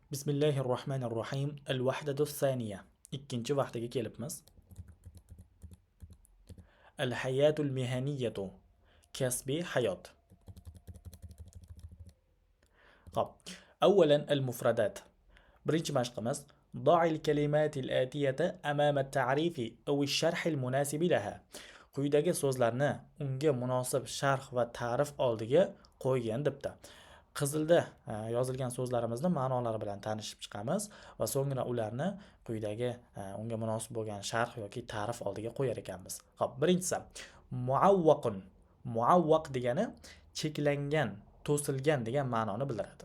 Bismillahirrohmanirrohim. Al-vahdatu thaniya. Ikkinchi vahdaga kelibmiz. Al-hayatul mihaniyatu. Kasbiy hayot. Hop. Avvalan al-mufradat. Birinchi mashqimiz ضع الكلمات الآتية أمام التعريف أو الشرح المناسب لها. Quyidagi so'zlarni unga munosib sharh va ta'rif oldiga qo'ygan debdi. Qizilda yozilgan so'zlarimizni ma'nolari bilan tanishib chiqamiz va so'ngra ularni quyidagi unga munosib bo'lgan sharh yoki ta'rif oldiga qo'yar ekanmiz. Xo'p, birinchisi muavvaqun. Muavvaq degani cheklangan, to'silgan degan ma'noni bildiradi.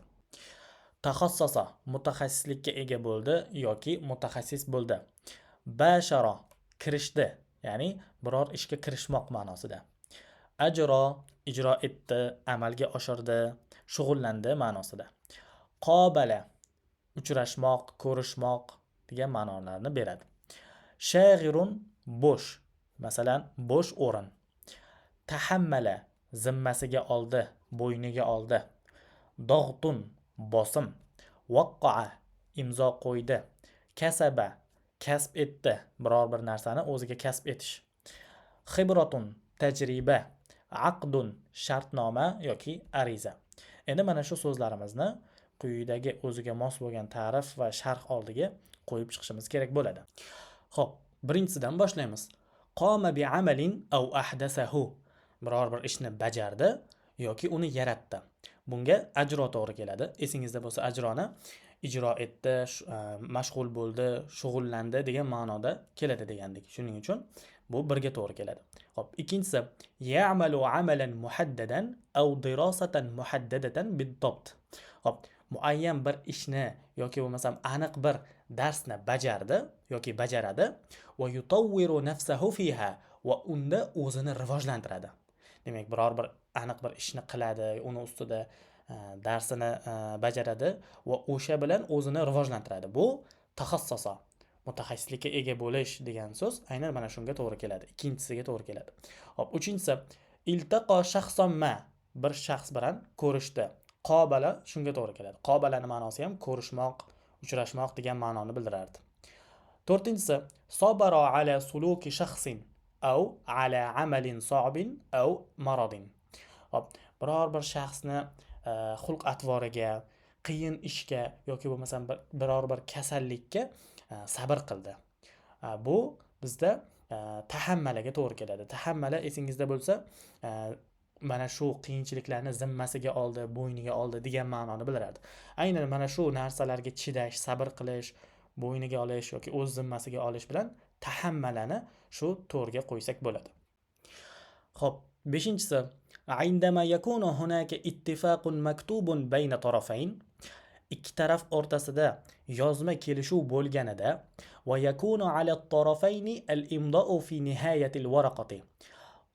Taxassasa mutaxassislikka ega bo'ldi yoki mutaxassis bo'ldi. Bashara kirishdi, ya'ni biror ishga kirishmoq ma'nosida. Ajro ijro etdi, amalga oshirdi, shug'ullandi ma'nosida. Qobala uchrashmoq, ko'rishmoq degan ma'nolarni beradi. Shag'irun bo'sh, masalan bo'sh o'rin. Tahammala zimmasiga oldi, bo'yniga oldi. Dog'tun bosim. Waqqa'a imzo qo'ydi. Kasaba kasb etdi, biror bir narsani o'ziga kasb etish. Xibratun tajriba. Aqdun shartnoma yoki ariza. Endi mana shu so'zlarimizni quyidagi o'ziga mos bo'lgan ta'rif va sharh oldiga qo'yib chiqishimiz kerak bo'ladi. Xo'p, birinchisidan boshlaymiz. Qoma bi amalin aw ahdasahu. Biror bir ishni bajardi yoki uni yaratdi. Bunga ajro to'g'ri keladi. Esingizda bo'lsa ajroni ijro etdi, mashg'ul bo'ldi, shug'ullandi degan ma'noda keladi degandik. Shuning uchun bu birga to'g'ri keladi. Xo'p, ikkinchisi ya'malu amalan muhaddadan aw dirasatan muhaddadatan bid-dabt. Xo'p, muayyan bir ishni yoki bo'lmasam aniq bir darsni bajardi yoki bajaradi va yutawwiru nafsahu fiha va unda o'zini rivojlantiradi. Demak, biror bir aniq bir ishni qiladi, uni ustida darsini bajaradi va o'sha bilan o'zini rivojlantiradi. Bu taxassusa, mutaxassislikka ega bo'lish degan so'z aynan mana shunga to'g'ri keladi. Ikkinchisiga to'g'ri keladi. Hop, uchinchisi iltaqo shaxson ma, bir shaxs bilan ko'rishdi. Qobala shunga to'g'ri keladi. Qobalani ma'nosi ham ko'rishmoq, uchrashmoq degan ma'noni bildirardi. To'rtinchisi sabara ala suluki shaxsin aw ala amalin so'bin aw maradin. Hop, biror bir shaxsni xulq atvoriga, qiyin ishga yoki bo'lmasam biror bir kasallikka sabr qildi. Bu bizda tahammalaga to'g'ri keladi. Tahammala esingizda bo'lsa, mana shu qiyinchiliklarni zimmasiga oldi, bo'yniga oldi degan ma'noni bildiradi. Aynan mana shu narsalarga chidash, sabr qilish, bo'yniga olish yoki o'z zimmasiga olish bilan tahammalani shu to'rga qo'ysak bo'ladi. Xo'p, beshinchisi عندما يكون هناك اتفاق مكتوب بين طرفين. Ikki taraf o'rtasida yozma kelishuv bo'lganida va yakunu ala at-tarafayni al-imda'u fi nihayati al-waraqati.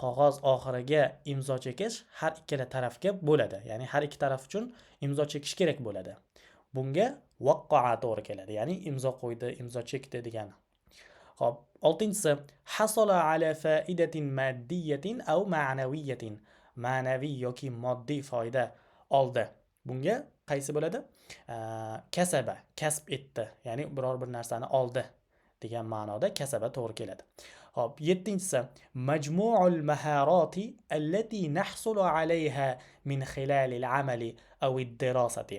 Qog'oz oxiriga imzo chekish har ikkala tarafga bo'ladi. Ya'ni har ikki taraf uchun imzo chekish kerak bo'ladi. Bunga waqqa'a to'g'ri keladi. Ya'ni imzo qo'ydi, imzo chekdi degani. Xo'p, oltinchisi hasala ala fa'idatin maddiyatin aw ma'nawiyatin. Ma'naviy yoki moddiy foyda oldi. Bunga qaysi bo'ladi? Kasaba, kasb etdi. Ya'ni biror bir narsani oldi degan ma'noda kasaba to'g'ri keladi. Hop, yettinchisi majmu'ul maharati allati nahsulu alayha min khilal al-amali aw ad-dirasati.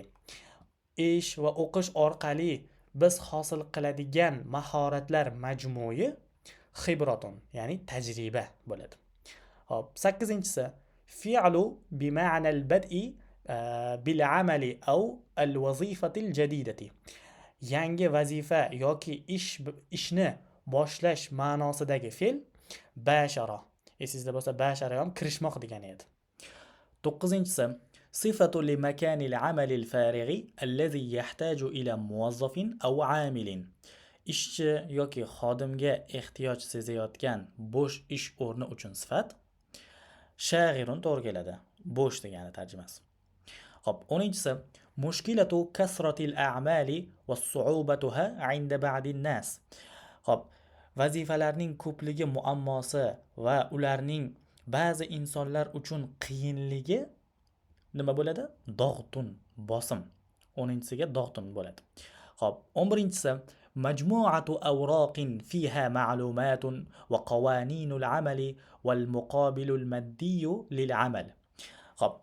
Ish va o'qish orqali biz hosil qiladigan mahoratlar majmui xibratun, ya'ni tajriba bo'ladi. Hop, 8-inchisi fi'lu bi ma'na al-bad'i bil amali aw al-wazifati al-jadidati. Yangi vazifa yoki ishni boshlash ma'nosidagi fe'l bashara. Esingizda bo'lsa bashara ham kirishmoq degani edi. 9-inchisi sifatu li makani al-amali al-farighi allazi yahtaju ila muwazzafin aw 'amilin. Ishchi yoki xodimga ehtiyoj sezayotgan bo'sh ish o'rni uchun sifat shag'irun to'g'ri keladi. Bo'sh degani tarjimasi. Hop, 10-inchisi mushkilatu kasratil a'mali va su'ubatuha 'inda ba'din nas. Hop, vazifalarning ko'pligi muammosi va ularning ba'zi insonlar uchun qiyinligi nima bo'ladi? Dog'tun, bosim. 10-siga dog'tun bo'ladi. Xo'p, 11-si majmuatu awraqin fiha ma'lumatun va qawaninul amali wal muqabilul maddiyu lil amal. Xo'p,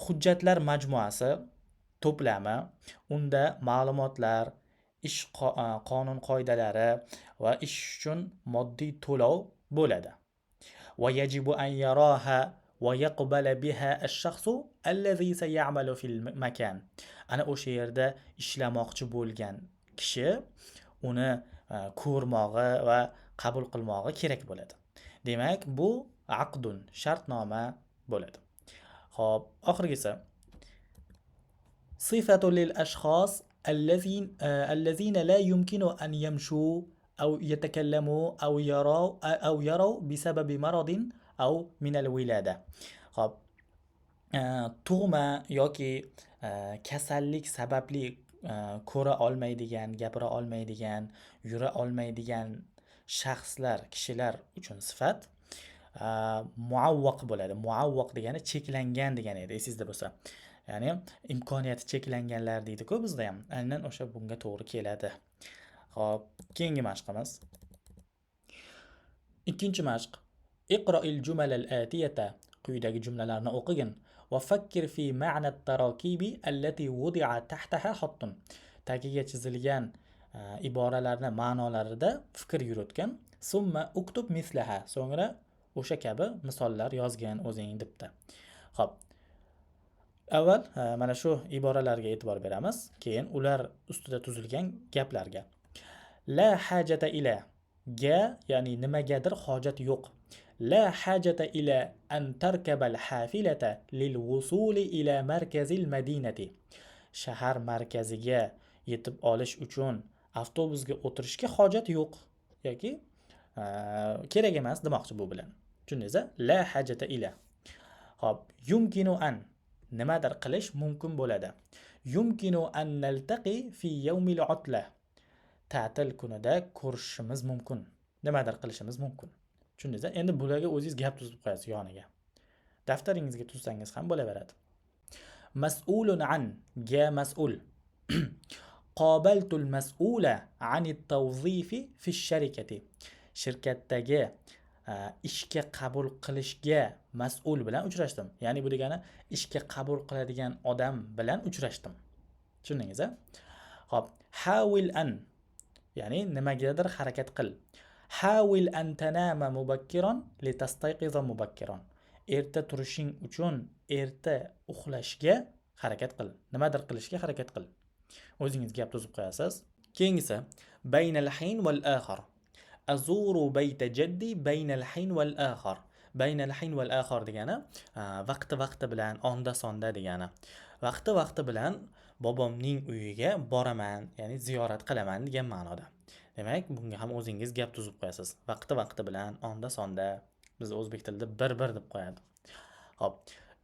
hujjatlar majmuasi to'plami, unda ma'lumotlar, ish qonun qoidalari va ish uchun moddiy to'lov bo'ladi. Va yajibu an yaraha va yaqbala biha ash-shakhsu allazi sayamalu fil makan. Ana o'sha yerda ishlamoqchi bo'lgan kishi uni ko'rmog'i va qabul qilmog'i kerak bo'ladi. Demak, bu aqdun, shartnoma bo'ladi. Xo'p, oxirgisi صفة للأشخاص الذين لا يمكن أن يمشوا أو يتكلموا أو يروا بسبب مرض أو من الولادة. خب tug'ma yoki kasallik sababli ko'ra olmaydigan, gapira olmaydigan, yura olmaydigan shaxslar, kishilar uchun sifat muavvaq bo'ladi. Muavvaq degani cheklangan degani edi, esingizda bo'lsa. Ya'ni imkoniyati cheklanganlar deydi-ku bizda ham. Aynan o'sha bunga to'g'ri keladi. Xo'p, keyingi mashqimiz. Ikkinchi mashq. Iqro'il jumalal atiyata. Quyidagi jumlalarni o'qigin. Va fakkir fi ma'na at-tarakibi allati wudi'a tahtaha hattun. Tagiga chizilgan iboralarning ma'nolarida fikr yuritgan. Summa uktub mislaha. So'ngra o'sha kabi misollar yozgan o'zing debdi. Xo'p. Avval mana shu iboralarga e'tibor beramiz, keyin ular ustida tuzilgan gaplarga. La hajata ila, ga ya'ni nimagadir hojat yo'q. La hajata ila an tarkabal hafilata lil wusuli ila markazil madinati. Shahar markaziga yetib olish uchun avtobusga o'tirishga hojat yo'q yoki kerak emas demoqchi bu bilan. Tushundingizmi? La hajata ila. Xo'p, yumkinu an nimadir qilish mumkin bo'ladi. Yumkinu an naltaqi fi yawmil utla. Ta'til kunida ko'rishimiz mumkin. Nimadir qilishimiz mumkin. Tushundingizmi? Endi bularga o'zingiz gap tuzib qo'yasiz yoniga. Daftaringizga tuzsangiz ham bo'laveradi. Mas'ulun an, ga mas'ul. Qabaltul mas'ula anit tawzifi fi sharikati. Shirkatdagi ishga qabul qilishga mas'ul bilan uchrashdim. Ya'ni bu degani ishga qabul qiladigan odam bilan uchrashdim. Tushundingizmi? Xo'p, hawil an, ya'ni nimagadir harakat qil. Hawil an tanama mubakkiran litastayqiza mubakkiran. Erta turishing uchun erta uxlashga harakat qil. Nimadir qilishga harakat qil. O'zingiz gap tuzib qo'yasiz. Keyingisi baynal hin wal akhar. Azuru bayta jaddi baynal hin wal akhar. Baynal hin wal akhar degani vaqti bilan, onda sonda degani. Vaqti bilan bobomning uyiga boraman, ya'ni ziyorat qilaman degan ma'noda. Demak, bunga ham o'zingiz gap tuzib qo'yasiz. Vaqti bilan, onda sonda. Biz o'zbek tilida bir deb qo'yadi. Xo'p.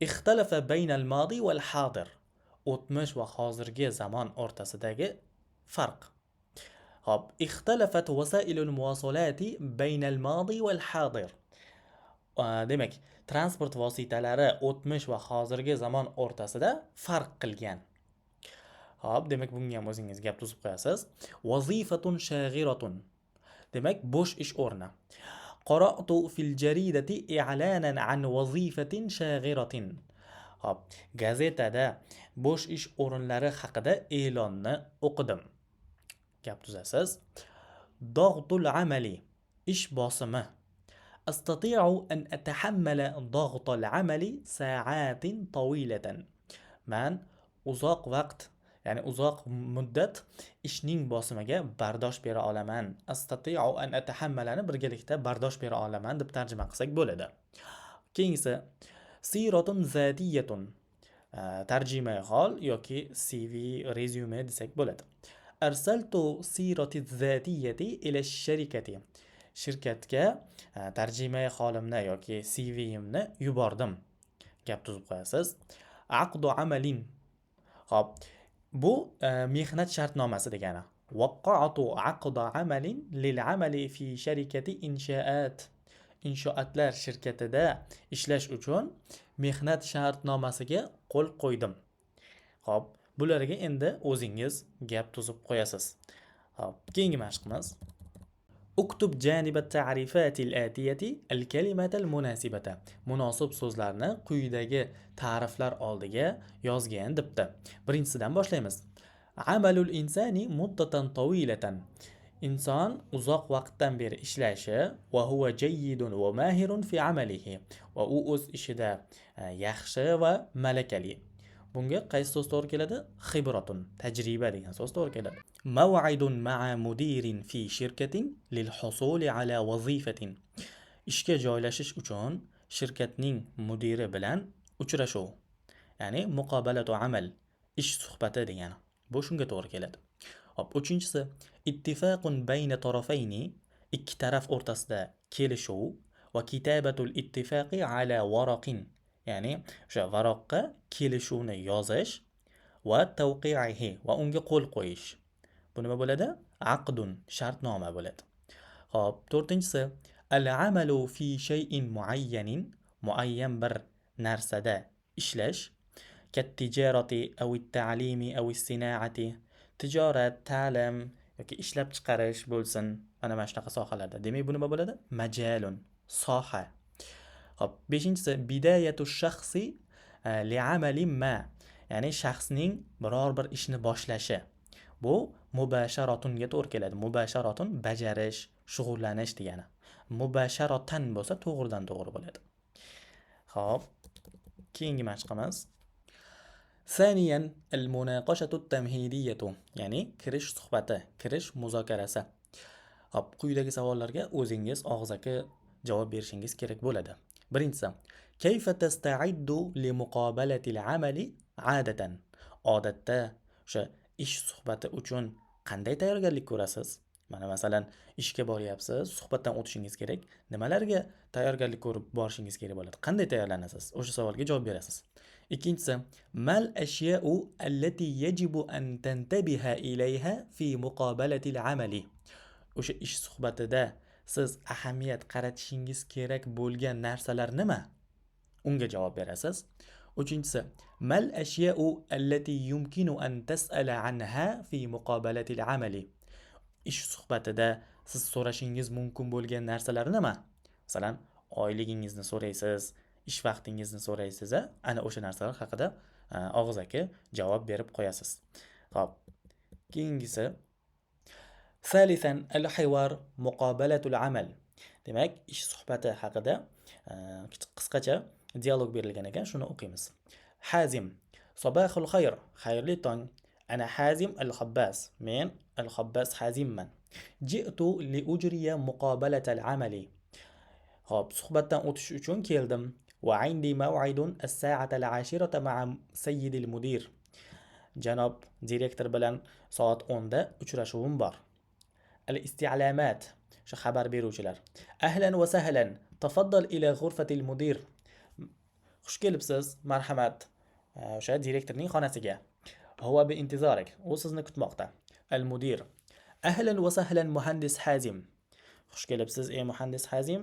Ixtalafa baynal modi wal hodir. O'tmish va hozirgi zamon o'rtasidagi farq. Xo'p, ixtalafat wasailul muwasalati baynal modi wal hodir. Demak, transport vositalari o'tmish va hozirgi zamon o'rtasida farq qilgan. Xo'p, demak bunga ham o'zingiz gap tuzib qo'yasiz. Wazifatun shaghiratun. Demak, bo'sh ish o'rni. Qara'tu fil jaridati i'lanan an wazifatin shaghiratin. Xo'p, gazetada bo'sh ish o'rinlari haqida e'lonni o'qidim. Gap tuzasiz. Dog'tul amali, ish bosimi. Astati'u an atahammala dog'tul amali sa'atin tawilatan. Men uzoq vaqt, ya'ni uzoq muddat ishning bosimiga bardosh bera olaman. Astati'u an atahammalani birgalikda bardosh bera olaman deb tarjima qilsak bo'ladi. Keyingisi siratun zatiyatun. Tarjima hol yoki CV, resume desak bo'ladi. Arsaltu sirati zatiyati ila sharikati. Shirkatga tarjima holimni yoki CV'imni yubordim. Gap tuzib qo'yasiz. Aqdu amalin. Xo'p, bu mehnat shartnomasi degani. Waqqa'tu aqda amalin lil amali fi sharikati inshaat. Inshoatlar shirkatida ishlash uchun mehnat shartnomasiga qo'l qo'ydim. Xo'p, Bularga endi o'zingiz gap tuzib qo'yasiz. Hop, keyingi mashqimiz. Uktub janiba ta'rifatil atiyati al-kalimatal munasibata. Munosib so'zlarni quyidagi ta'riflar oldiga yozgan debdi. Birinchisidan boshlaymiz. Amalul insani muddatan tawilatan. Inson uzoq vaqtdan beri ishlashi va huwa jayyidun va mahirun fi amalihi. Va u o'z ishida yaxshi va malakali. Bunga qaysi so'z to'g'ri keladi? Xibratun, tajriba degan so'z to'g'ri keladi. Maw'idun ma'a mudirin fi shirkatin lil husuli ala wazifatin. Ishga joylashish uchun shirkatning mudiri bilan uchrashuv. Ya'ni muqobalatu amal, ish suhbati degani. Bu shunga to'g'ri keladi. Hop, uchinchisi, ittifaqun bayna tarafayni, ikki taraf o'rtasida kelishuv va kitabatul ittifaqi ala waraqin. Ya'ni o'sha varoqqa kelishuvni yozish va tawqi'ihi va unga qo'l qo'yish. Bu nima bo'ladi? Aqdun, shartnoma bo'ladi. Xo'p, to'rtinchisi, al-amalu fi shay'in muayyanin, muayyan bir narsada ishlash, kat-tijarati aw at-ta'limi aw as-sina'ati, tijorat, ta'lim yoki ishlab chiqarish bo'lsin, mana mana shunaqa sohalarda. Demak, bu nima bo'ladi? Majalun, soha. Hop, beshinchisi, bidayatu shaxsi li'amalin ma, ya'ni shaxsning biror bir ishni boshlashi. Bu mubasharatunga to'g'ri keladi. Mubasharatun bajarish, shug'ullanish degani. Mubasharatan bo'lsa to'g'ridan to'g'ri bo'ladi. Xo'p, keyingi mashqimiz. Saniyan al-munaqashatu at-tamhidiyatu, ya'ni kirish suhbati, kirish muzokarasi. Hop, quyidagi savollarga o'zingiz og'zaki javob berishingiz kerak bo'ladi. Birinchisi, kayfa tasta'iddu li muqobalati al-amali 'adatan? Odatda o'sha ish suhbati uchun qanday tayyorgarlik ko'rasiz? Mana masalan, ishga boryapsiz, suhbatdan o'tishingiz kerak. Nimalarga tayyorgarlik ko'rib borishingiz kerak bo'ladi? Qanday tayyorlanasiz? O'sha savolga javob berasiz. Ikkinchisi, mal ashya'u allati yajibu an tantabiha ilayha fi muqobalati al-amali. O'sha ish suhbatida siz ahamiyat qaratishingiz kerak bo'lgan narsalar nima? Unga javob berasiz. Uchinchisi, mal ashya'u allati yumkinu an tas'ala anha fi muqobalati al-amali. Ish suhbatida siz so'rashingiz mumkin bo'lgan narsalar nima? Masalan, oyligingizni so'raysiz, ish vaqtingizni so'raysiz, ana o'sha narsalar haqida og'zaki javob berib qo'yasiz. Xo'p. Keyingisi, salisan al-hiwar muqobalatul amal. Demak, ish suhbati haqida qisqacha dialog berilgan ekan, shuni o'qiymiz. Hazim, sabahul xayr, xayrli tong. Ana Hazim al-Khabbas, men al-Khabbas Hazimman. Ji'tu li ujriya muqobalatal amali. Xo'p, suhbatdan o'tish uchun keldim. Va indi maw'idun as-sa'ata al-'ashirata ma'a sayyid al-mudir. Janob direktor bilan soat 10 da uchrashuvim bor. Al-isti'lamat, shu xabar beruvchilar. Ahlan va sahlan, tafaddal ila ghurfati al-mudir. Xush kelibsiz, marhamat. O'sha direktorning xonasiga. Huwa bi intizorik, u sizni kutmoqda. Al-mudir. Ahlan va sahlan muhandis Hazim. Xush kelibsiz ey muhandis Hazim.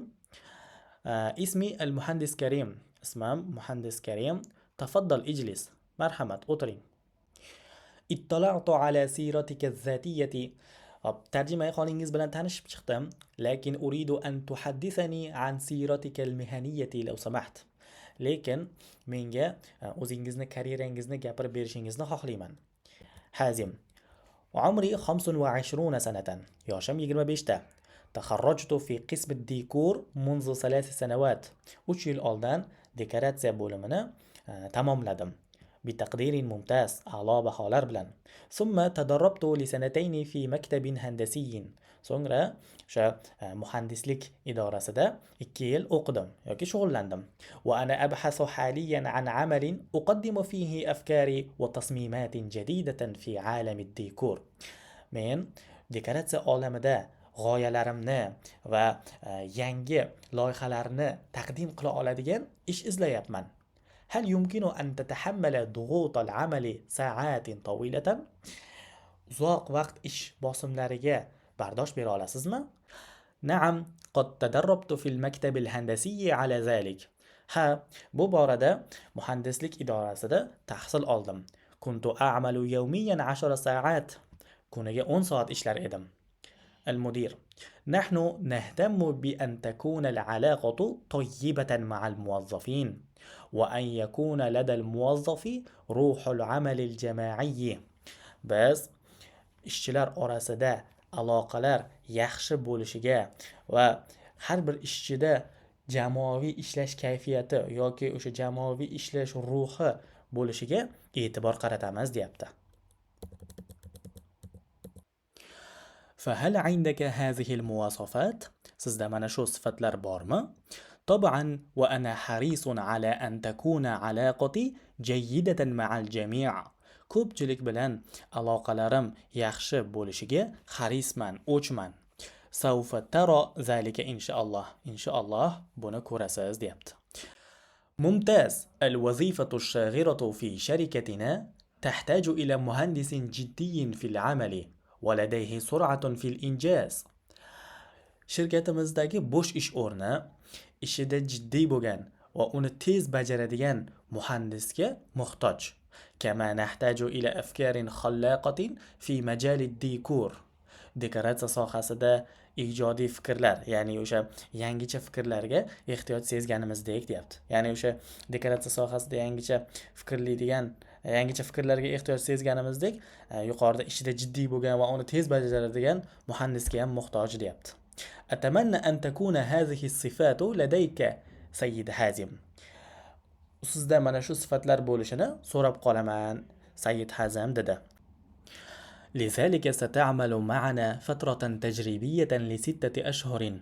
Ismi al-muhandis Karim. Ismim muhandis Karim. Tafaddal ijlis. Marhamat, o'tiring. Ittala'tu ala siratika az-zatiyati. Tarjimai holingiz bilan tanishib chiqdim, lekin uridu an tuhaddithani an siratika al-mihaniyati law samaht. Lekin menga o'zingizni karyerangizni gapirib berishingizni xohlayman. Hazim. Umri 25 sanatan. Yoshim 25 ta. Takharrajtu fi qism ad-dekor منذ 3 sanawat. 3 yil oldin dekoratsiya bo'limini tamomladim. بتقدير ممتاز أعلى baholar bilan. ثم تدربت لسنتين في مكتب هندسي. So'ngra o'sha muhandislik idorasida 2 yil o'qidim yoki shug'ullandim. وأنا أبحث حاليا عن عمل أقدم فيه أفكاري وتصميمات جديدة في عالم الديكور. Men dekoratsiya olamida g'oyalarimni va yangi loyihalarni taqdim qila oladigan ish izlayapman. هل يمكن أن تتحمل ضغوط العمل ساعات طويلة؟ uzoq vaqt ish bosimlariga bardosh bera olasizmi? نعم قد تدربت في المكتب الهندسي على ذلك. Ha, bu borada muhandislik idorasida tahsil oldim. كنت أعمل يوميا 10 ساعات. kuniga 10 soat ishlar edim. المدير: نحن نهتم بأن تكون العلاقة طيبة مع الموظفين، وأن يكون لدى الموظف روح العمل الجماعي. بس ishchilar orasida aloqalar yaxshi bo'lishiga va har bir ishchida jamoaviy ishlash kayfiyati yoki o'sha jamoaviy ishlash ruhi bo'lishiga e'tibor qaratamiz deyapti. فهل عندك هذه المواصفات؟ sizda mana shu sifatlar bormi? طبعا وأنا حريص على أن تكون علاقتي جيدة مع الجميع. ko'pchilik bilan aloqalarim yaxshi bo'lishiga harisman, o'chman. سوف ترى ذلك إن شاء الله. inshaalloh buni ko'rasiz deyapti. ممتاز. الوظيفة الشاغرة في شركتنا تحتاج إلى مهندس جدي في العمل ولديه سرعة في الإنجاز. shirkatimizdagi bo'sh ish o'rni ishida jiddiy bo'lgan va uni tez bajaradigan muhandisga muhtoj. كما نحتاج إلى أفكار خلاقة في مجال الديكور. dekoratsiya sohasida ijodiy fikrlar, ya'ni o'sha yangicha fikrlarga ehtiyoj sezganimizdek deyapti. Ya'ni o'sha dekoratsiya sohasida yangicha fikrlarga ehtiyoj sezganimizdek, yuqorida ishida jiddiy bo'lgan va uni tez bajaradigan muhandisga ham muhtoj deyapti. أتمنى أن تكون هذه الصفات لديك سيد حازم. sizda mana shu sifatlar bo'lishini so'rab qolaman, Sayyid Hazam dedi. لذلك ستعمل معنا فترة تجريبية ل6 أشهر.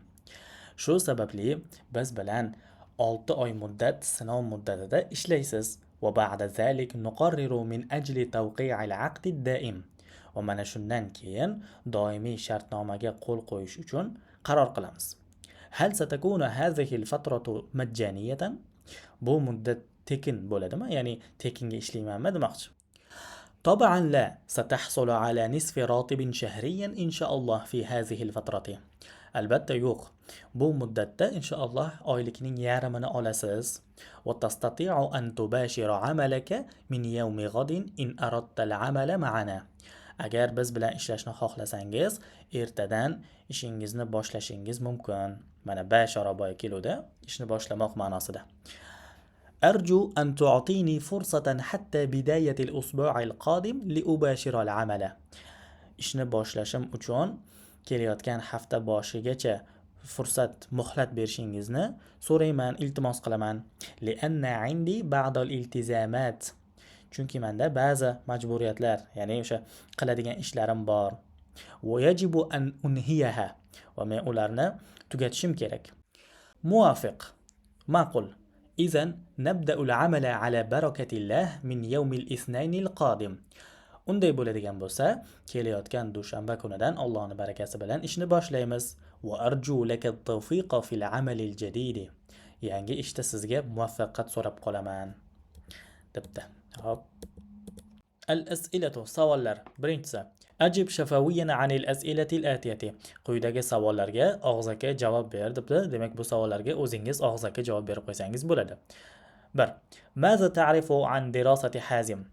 shu sababli biz bilan 6 oy muddat sinov muddatida ishlaysiz. وبعد ذلك نقرر من أجل توقيع العقد الدائم. va mana shundan keyin doimiy shartnomaga qo'l qo'yish uchun qaror qilamiz. هل ستكون هذه الفترة مجانية؟ bu muddat tekin bo'ladimi? Ya'ni tekinga ishlaymanmi demoqchi. طبعا لا. ستحصل على نصف راتب شهريا إن شاء الله في هذه الفترة. albatta yo'q. bu muddatda inshaalloh oylikning yarmini olasiz. وتستطيع أن تباشر عملك من يوم غد إن أردت العمل معنا. agar biz bilan ishlashni xohlasangiz, ertadan ishingizni boshlashingiz mumkin. Mana bashara boya keluvda ishni boshlamoq ma'nosida. أرجو أن تعطيني فرصة حتى بداية الأسبوع القادم لأباشر العمل. ishni boshlashim uchun kelayotgan hafta boshigacha fursat muhlat berishingizni so'rayman, iltimos qilaman. لأن عندي بعض الالتزامات. chunki menda ba'zi majburiyatlar, ya'ni o'sha qiladigan ishlarim bor. ويجب أن أنهيها. va men ularni tugatishim kerak. موافق. ma'qul. إذن نبدأ العمل على بركة الله من يوم الاثنين القادم. unday bo'ladigan bo'lsa, kelayotgan dushanba kunidan Allohning barakasi bilan ishni boshlaymiz. وأرجو لك التوفيق في العمل الجديد. yangi ishda sizga muvaffaqiyat so'rab qolaman debdi. Hop. الأسئلة savollar. Birinchisi: أجب شفويا عن الأسئلة الآتية. quyidagi savollarga og'zaki javob ber debdi. Demak, bu savollarga o'zingiz og'zaki javob berib qo'ysangiz bo'ladi. 1. ماذا تعرف عن دراسة حازم؟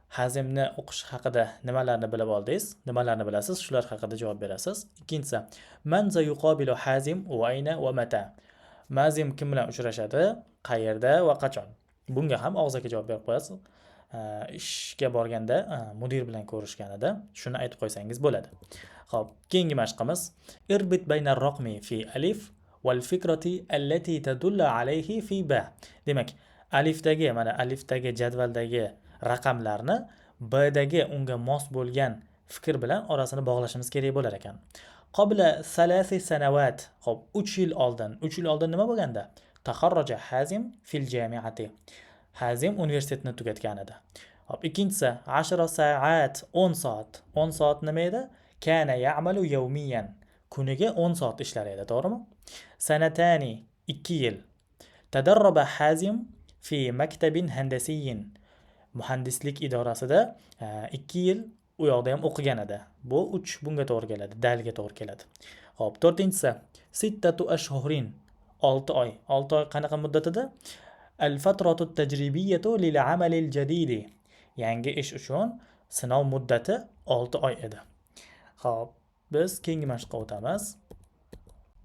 Hazimni o'qish haqida nimalarni bilib oldingiz? Nimalarni bilasiz? Shular haqida javob berasiz. Ikkinchisi: من سيقابل حازم وأين ومتى؟ Mazim kim bilan uchrashadi? Qayerda va qachon? Bunga ham og'zaki javob berib qo'yasiz. ishga borganda mudir bilan ko'rishganida shuni aytib qo'ysangiz bo'ladi. Xo'p, keyingi mashqimiz: irbit bayna raqmi fi alif wal fikrati allati tadullu alayhi fi ba. Demak, mana alifdagi jadvaldagi raqamlarni bdagi unga mos bo'lgan fikr bilan orasini bog'lashimiz kerak bo'lar ekan. Qabla 3 sanawat. Xo'p, 3 yil oldin. 3 yil oldin nima bo'lganda? Taharraja Hazim fil jami'ati. Hazim universitetni tugatgan edi. Hop, ikkinchisi 10 soat, 10 soat. 10 soat nima edi? Kana ya'malu yawmiyan. Kuniga 10 soat ishlar edi, to'g'rimi? Sanatani 2 yil. Tadarraba Hazim fi maktabin handasiyyin. Muhandislik idorasida 2 yil u yoqda ham o'qigan edi. Bu 3 bunga to'g'ri keladi, dalga to'g'ri keladi. Hop, to'rtinchisi 6 ashhurin. 6 oy. 6 oy qanaqa muddatida? الفترة التجريبية للعمل الجديد. Yangi ish uchun sinov muddati 6 oy edi. Xo'p, biz keyingi mashqqa o'tamiz.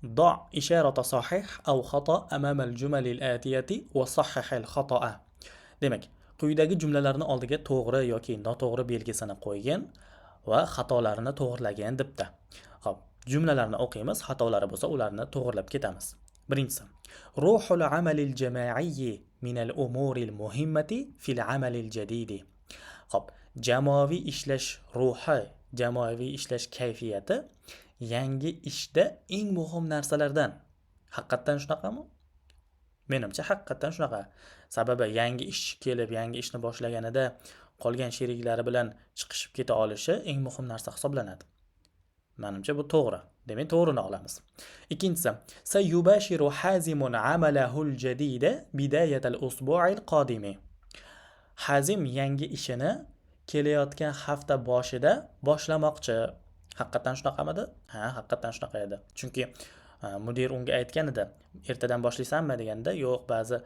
ضع إشارة صحيح أو خطأ أمام الجمل الآتية وصحح الخطأ. Demak, quyidagi jumlalarni oldiga to'g'ri yoki noto'g'ri belgisini qo'ygin va xatolarni to'g'rilagin debdi. Xo'p, jumlalarni o'qiymiz, xatolari bo'lsa ularni to'g'rilab ketamiz. Birinchisi: Ruhul amalil jama'iyyi minal umuril muhimmati fil amalil jadidi. Xo'p, jamoaviy ishlash ruhi, jamoaviy ishlash kayfiyati yangi ishda eng muhim narsalardan. Haqiqatan shunaqami? Menimcha haqiqatan shunaqa. Sababi yangi ishchi kelib, yangi ishni boshlaganida qolgan sheriklari bilan chiqishib keta olishi eng muhim narsa hisoblanadi. Menimcha bu to'g'ri. Demak, to'g'rini olamiz. Ikkinchisi: Sayubashiru Hazimun amalahul jadida bidayatal usbu'il qodimi. Hazim yangi ishini kelayotgan hafta boshida boshlamoqchi. Haqiqatan shunaqamidi? Ha, haqiqatan shunaqa edi. Chunki mudir unga aytgan edi, ertadan boshlaysanmi deganda, yo'q, ba'zi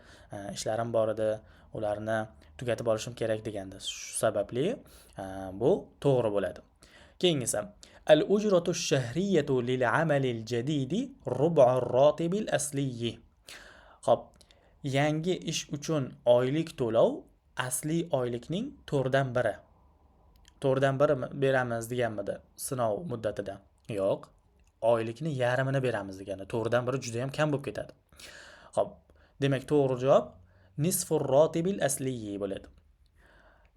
ishlarim bor edi, ularni tugatib olishim kerak deganda. Shu sababli bu to'g'ri bo'ladi. Keyingisi: Al-ujratu ash-shahriyatu lil amalil jadidi rub'ur rotibil asliyi. Xo'p, yangi ish uchun oylik to'lov asli oylikning 4dan 1. 4dan 1 beramiz deganmidi sinov muddatida? Yo'q. Oylikni yarmini beramiz degani. 4dan 1 juda ham kam bo'lib ketadi. Xo'p, demak to'g'ri javob nisfur rotibil asliyi bo'ladi.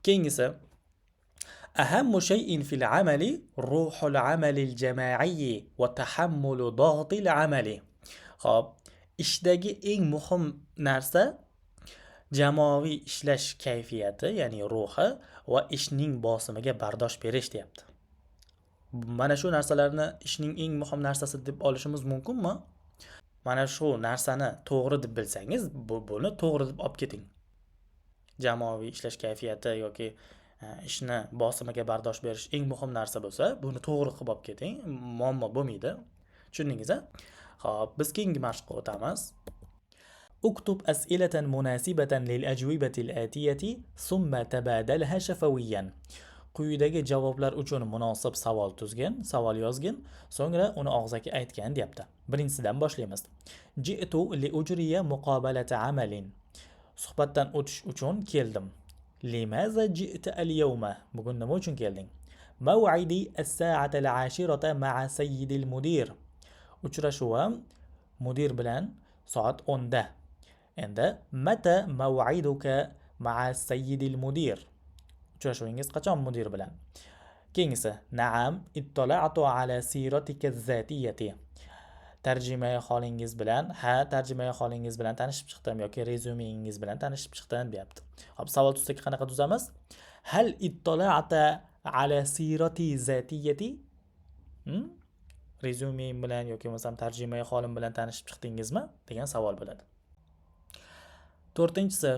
Keyingisi: Ahammu shay'in fil amali ruhul amalil jama'iyyi va tahammulu dag'til amali. Xo'p, ishdagi eng muhim narsa jamoaviy ishlash kayfiyati, ya'ni ruhi va ishning bosimiga bardosh berish deyapti. Mana shu narsalarni ishning eng muhim narsasi deb olishimiz mumkinmi? Mana shu narsani to'g'ri deb bilsangiz, buni to'g'ri deb olib keting. Jamoaviy ishlash kayfiyati yoki ishni bosimiga bardosh berish eng muhim narsa bo'lsa, buni to'g'ri qilib olib keting. Muammo bo'lmaydi. Tushundingizmi? Xo'p, biz keyingi mashqqa o'tamiz. اكتب أسئلة مناسبة للأجوبة الآتية ثم تبادلها شفويا. Quyidagi javoblar uchun munosib savol tuzgin, savol yozgin, so'ngra uni og'zaki aytgan deyapti. Birinchisidan boshlaymiz. Ji'tu li ujriya muqobalata amalin. Suhbatdan o'tish uchun keldim. Limaza ji'ta al-yawma? Bugun nima uchun kelding? Maw'idi as-sa'ata al-ashirata ma'a sayyidil mudir. Uchrashuvim mudir bilan soat 10 da. Endi mata maw'iduka ma'a sayyidil mudir. Uchrashuvingiz qachon mudir bilan? Keyingisi: Na'am ittala'tu ala siratika zatiyati. Tarjimai holingiz bilan, ha, tarjimai holingiz bilan tanishib chiqdim yoki rezyumengiz bilan tanishib chiqdim deyapti. Xo'p, savol tuzsak qanaqa tuzamiz? Hal ittala'ta ala sirati zatiyati? Rezyumeng bilan yoki bo'lmasam tarjimai holim bilan tanishib chiqdingizmi degan savol bo'ladi. To'rtinchisi: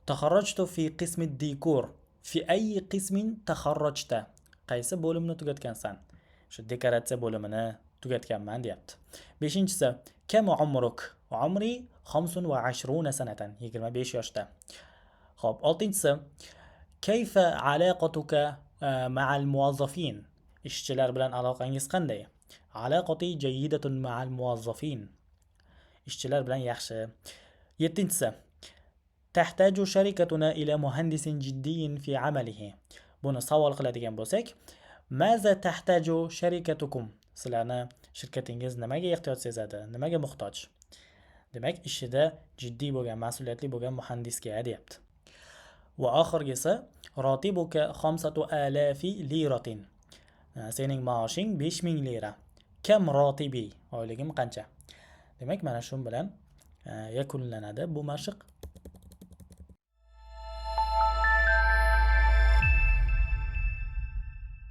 Taharrajtu fi qismi dikur. Fi ayyi qismin taharrajta? Qaysi bo'limni tugatgansan? Shu dekoratsiya bo'limini tugatganman deyapti. Beshinchisi: Kam umruk? Umri 25 sanatan. 25 yoshda. Xo'p, oltinchisi: Kayfa alaqatuka ma'al muwazzafin? Ishchilar bilan aloqangiz qanday? Alaqati jayyidatun ma'al muwazzafin. Ishchilar bilan yaxshi. Yettinchisi: Tahtaju sharikatuna ila muhandisin jiddiyin fi amalihi. Buni savol qiladigan bo'lsak, maza tahtaju sharikatukum? Sizlarni shirkatingiz nimaga ehtiyoj sezadi? Nimaga muhtoj? Demak, ishida jiddiy bo'lgan, mas'uliyatli bo'lgan muhandisga deyapti. Va oxirgisi: Rotibuka 5000 liratin. Sening maoshing 5000 lira. Kam rotibi? Oyligim qancha? Demak, mana shu bilan yakunlanadi bu mashq.